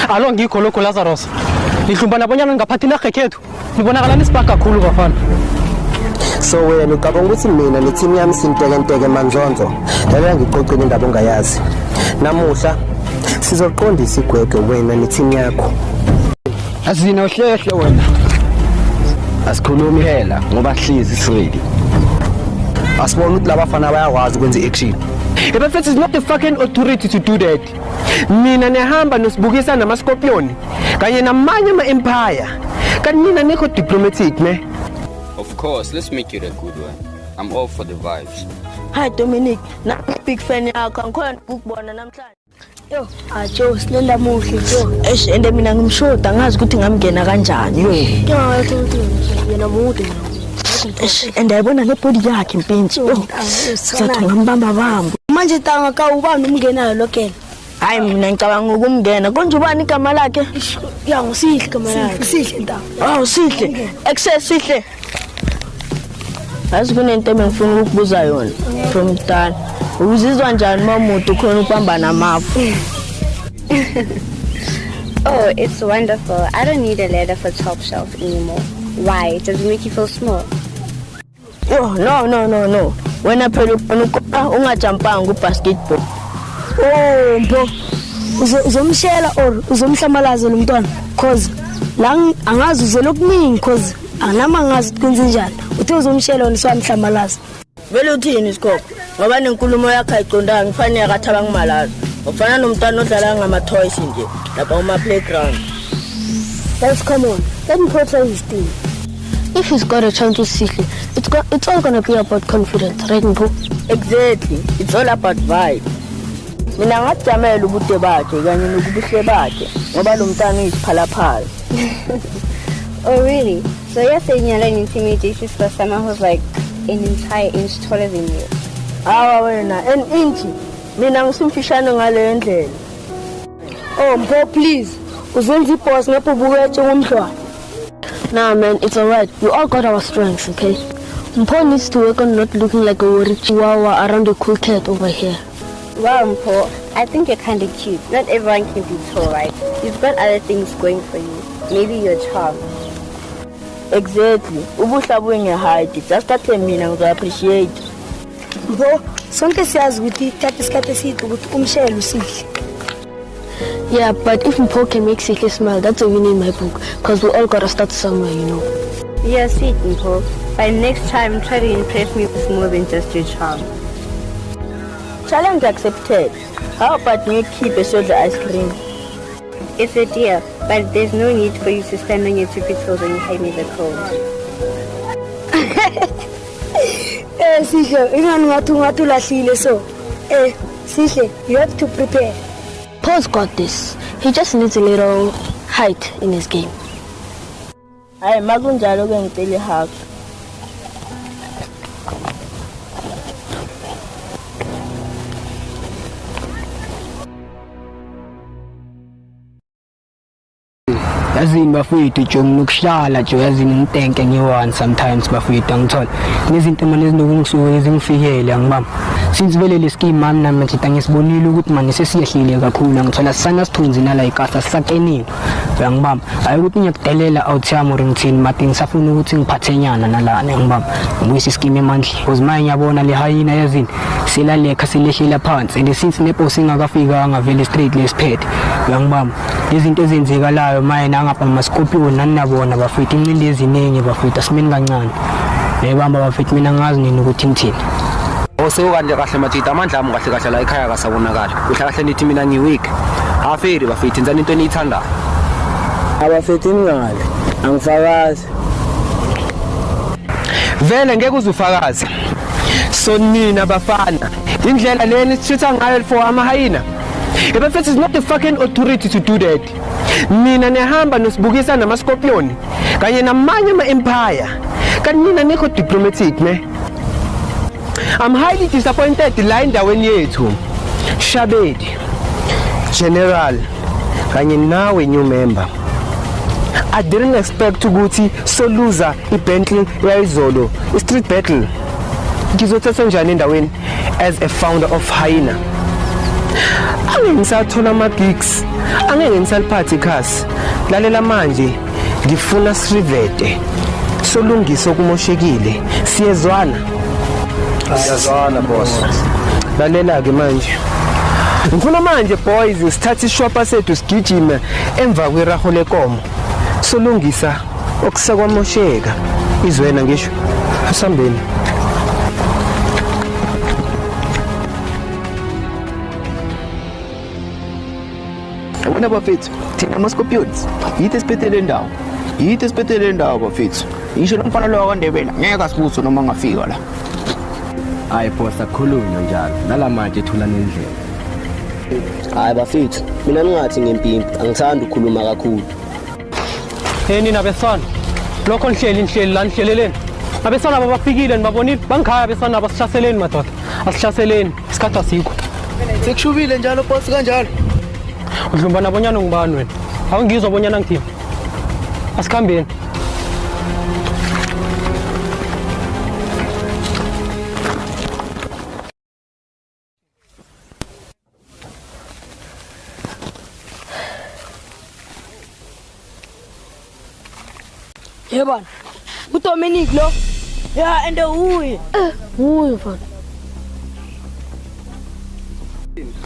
Alo ngikho lokho Lazarus. Ngihlumba nabonyana ngaphathi na gekhethu. Nibonakala nisibaka kakhulu bafana. So wena ucabanga ukuthi mina neteam yami sinteke manzonzo. Lala ngiqoqile indaba ongayazi. Namuhla sizoqondisa igwegwe wena neteam yakho. Azina uhlehle wena. Asikhulumi hela ngoba hlizi ready. Asibona ukuthi labafana bayakwazi ukwenza action. Ebafethu is not the fucking authority to do that. Mina nehamba nosibukisa namascorpion kanye namanye ama-empire. Kanti mina nekho diplomatic ne. Of course, let's make it a good one. I'm all for the vibes. Hi Dominic, na big fan yakho angikhona ukubona namhlanje. Yo, Joe silela muhle Joe. Ende mina ngimshoda ngazi ukuthi ngamngena kanjani yo. Ngiyawathola ukuthi yena mude. Andayibona ngebody yakhe impintshi. Sathi ngambamba bamba. Manje tanga ka ubani umngenayo lokela. Hayi mina ngicabanga ukumngena. Konje ubani igama lakhe? Ya ngisihle igama lakhe. Sihle ntanga. Oh sihle. Excess sihle. Azi kunento engifuna ukubuza yona from Dal. Uzizwa njani mamuntu khona ukubamba namafu? Oh, it's wonderful. I don't need a ladder for top shelf anymore. Why? Does it make you feel small? Oh, no. Wena phela ufuna ungajumpanga kubasketball. Oh, mbo. Uzomshela or uzomhlamalaza lo mntwana cause la angazi uzela okuningi cause anama ngazi kwenze njani. Uthe uzomshela niswamhlamalaza. Vele uthini isikhopo? Ngoba nenkulumo yakhe ayiqondanga ifanele akathaba ngimalaza. Ufana nomntwana odlala ngama toys nje lapha uma playground. Let's come on. Let me portray his team. If he's got a chance to Sihle, it's all gonna be about confidence, right Mpo? Exactly. It's all about vibe. Mina ngajamela ubude bakhe kanye nokubuhle bakhe ngoba lo mntana uyisiphalaphala. Oh really? So you're saying you're learning intimidation for someone who's like an entire inch taller than you? Awa wena, an inch. Mina ngisimfishane ngale ndlela. Oh Mpo please. Uzenza iboss ngapha ubukethi ngomhlwa. Nah man, it's alright. We all got our strengths, okay? Mpo needs to work on not looking like a worried chihuahua around a cool cat over here. Well, Mpo, I think you're kind of cute. Not everyone can be tall, right? You've got other things going for you. Maybe your charm. Exactly. Ubuhla buye height. Just that mina ngizo appreciate. Mpo, sonke siyazi ukuthi thatha isikhathi eside ukuthi umshele usihle. Yeah, but if Mpo can make Sihle smile, that's a win in my book. Because we all gotta start somewhere, you know. You're sweet, Mpo. But next time, try to impress me with more than just your charm. Challenge accepted. How about me keep a soda ice cream? It's a deal, but there's no need for you to stand on your tippy toes when you hide me the cold. Sihle, ingani ngathi ulahlile so. Sihle, you have to prepare. Paul's got this. He just needs a little height in his game. Hayi makunjalo ke ngicela ihug. Yazini bafowethu jonga nokuhlala nje yazini ngitenke ngiwani sometimes bafowethu angithola nezinto manje ezinokungisukela ezingifikele angibamba since vele le scheme mami nami ngithi ngisibonile ukuthi manje sesiyehlile kakhulu ngithola sisana sithunzi nala ikasa sisakenini uyangibamba hayi ukuthi ngiyakudelela outside or ngithini mati ngisafuna ukuthi ngiphathenyana nalana ngibamba ngibuyisa ischeme emandla because manje ngiyabona le hyena yazini silalekha silehlela phansi and since neposi ingakafika ngavele straight lesiphethe uyangibamba izinto ezenzekalayo manje ngapha mascorpion naninabona bafethu incindi eziningi bafethu asimeni kancane nebamba bafethu mina ngazi nini ukuthi ngithini Osewukande kahle mathita amandla ami kahle la ekhaya kasabonakala kuhla kahle nithi mina ngiweak aferi bafethu nzani into eniyithanda Abafethu ngale angifakazi Vele ngeke uzufakaze so nina bafana indlela leni sithatha ngayo for amahayina Ebafethu is not the fucking authority to do that Mina nehamba nosibukisa namascorpion kanye namanye ama-empire kanti mina nekho diplomatic ne I'm highly disappointed la endaweni yethu Shabedi General kanye nawe new member I didn't expect ukuthi so loser iBentley yayizolo street battle ngizothatha njani endaweni as a founder of Hyena Angisathola ama gigs angeke ngisaliphatha ikhasi. Lalela manje ngifuna sirivete solungisa okumoshekile. Siyezwana? Siyazwana boss. Lalela ke manje. Ngifuna manje boys sithathe ishopha sethu sigijime emva kweraho lekomo. Solungisa okusakwamosheka. Izwena ngisho. Asambeni. Wena bafethu, thina ama-Scorpions, yithi esiphethe le ndawo bafethu. Ngisho nomfana lo kwaNdebele ngeke asibuse noma angafika la. Hayi boss akukhulunywa njalo. Nalamanje thula nendlela. Hayi bafethu, mina ningathi ngempimpi, angithandi ukukhuluma kakhulu. Nina besana. Lokho nihleli la nihleleleni. Abesana babafikile nibabonile bangikhaya abesana basishaseleni madoda. Asishaseleni isikhathi asikho. Sekushubile njalo boss kanjalo. Udlumbana bonyana ngibani wena? Awungizwa bonyana ngithini? Asikhambeni. Yebona. UDominic lo. Yeah, and uye. Uye mfana.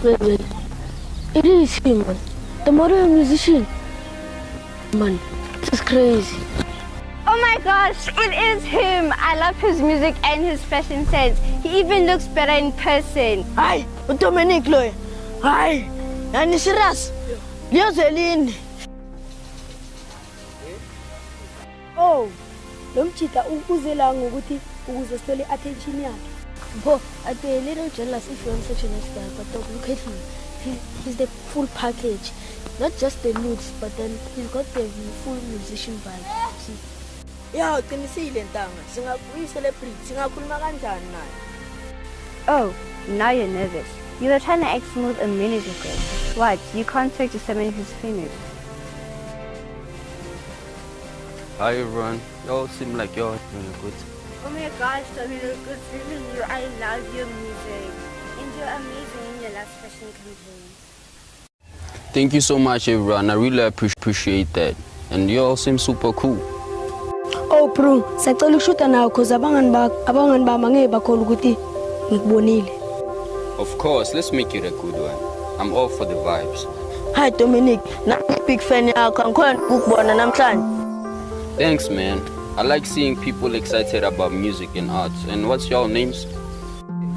Wait. It is him, man. The modern musician. Man, this is crazy. Oh my gosh, it is him. I love his music and his fashion sense. He even looks better in person. Hi, uDominic lo. Hi. Yani serious? Liyazelini. Oh, lo mchita uze la ngokuthi ukuze sithole attention yakhe. Bo, I'd be a little jealous if you're such a nice guy, but dog, look at him. He's the full package. Not just the looks, but then he's got the full musician vibe. See? Yeah, qinisile ntanga. Singakuyi-celebrate, singakhuluma kanjani naye? Oh, now you're nervous. You were trying to act smooth a minute ago. What? You can't talk to someone who's famous. Hi everyone. Y'all seem like y'all doing good. Oh my gosh, Dominic, good seeing you. I love your music. And you're amazing in your last fashion campaign. Thank you so much everyone. I really appreciate that. And y'all seem super cool. Oh bro, sacela ukushuta nawe cause abangani bami angeke bakhona ukuthi ngikubonile. Of course, let's make it a good one. I'm all for the vibes. Hi Dominic, nami big fan yakho angikhona ukubona namhlanje. Thanks man. I like seeing people excited about music and arts. And what's your names?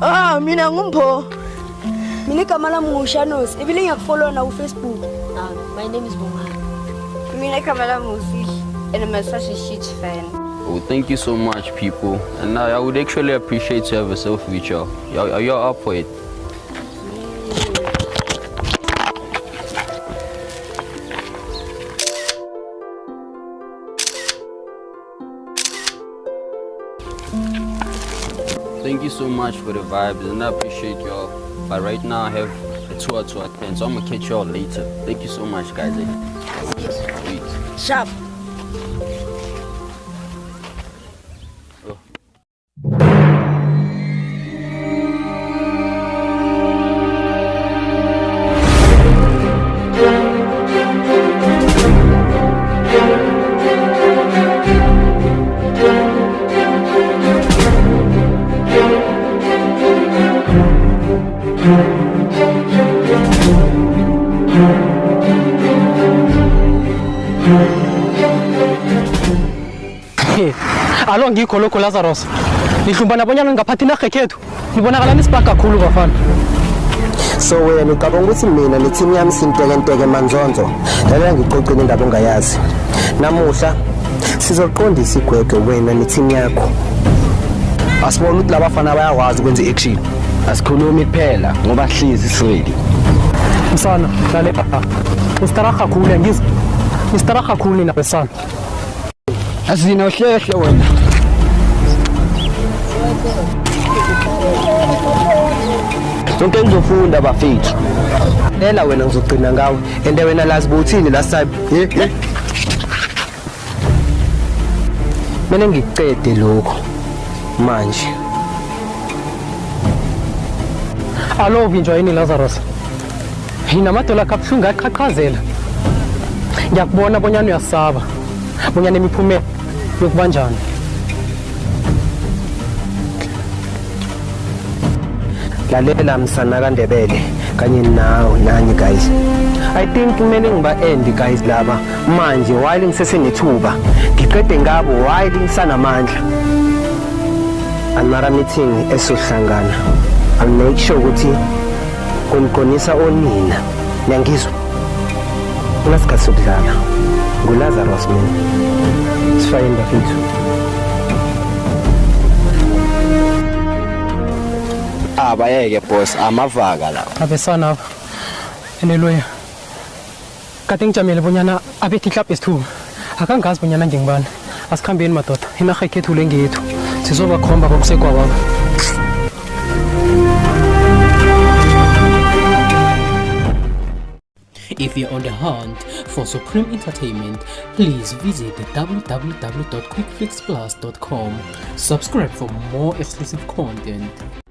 Ah, mina ngumpho. Mina igama lami nguShanos. Ibile ngiyakufollow na uFacebook. My name is Bongani. Mina Kamala Musi, and I'm such a huge fan. Oh, thank you so much, people. And I would actually appreciate to have a selfie with y'all. You're up for it. Thank you so much for the vibes, and I appreciate y'all. But right now I have a tour to attend, so I'm gonna catch y'all later. Thank you so much, guys. Sweet. Sharp. Alo ngikho lokho Lazarus. Nihlumbana bonyana ngaphathi na gekhethu. Nibonakala nisibaka kakhulu bafana. So wena ucabanga ukuthi mina neteam yami sintekenteke manzonzo. Lalela ngiqoqile indaba ongayazi. Namuhla sizoqondisa igwegwe wena neteam yakho. Asibona ukuthi labafana bayakwazi ukwenza action. Asikhulumi kuphela ngoba hlizi siready. Msana, dale papa. Istaraha kakhulu ngizwe. Istaraha kakhulu na besana. Azina uhlehle wena. Sonke ngizofunda bafethu. Lela wena ngizogcina ngawe. Ende wena lazi bothini last time. Mina ngicede lokho. Manje. Alo vinjwa yini Lazarus. Hina madola kaphlunga aqhaqhazela. ngiyakubona bonyana uyasaba bonyana imiphumela yokubanjani. lalela msana kaNdebele kanye nawe nani guys, I think kumele ngiba-end guys laba manje while ngisesenethuba ngiqede ngabo while ngisanamandla. Another meeting esohlangana, I'll make sure ukuthi uniqonisa onina, niyangizwa? Kunasikhathi sokudlala nguLazarus mina. Sifayeni bafethu. Abayeke boss, amavaka la. Abesana aba enelwe kade ngijamele bonyana abethi club is2 akangazi bonyana ngingibani. Asikhambeni madoda, inarha ekhethu le ngethu sizobakhomba kokusekwa baba. If you're on the hunt for supreme entertainment, please visit www.quickflixplus.com. Subscribe for more exclusive content.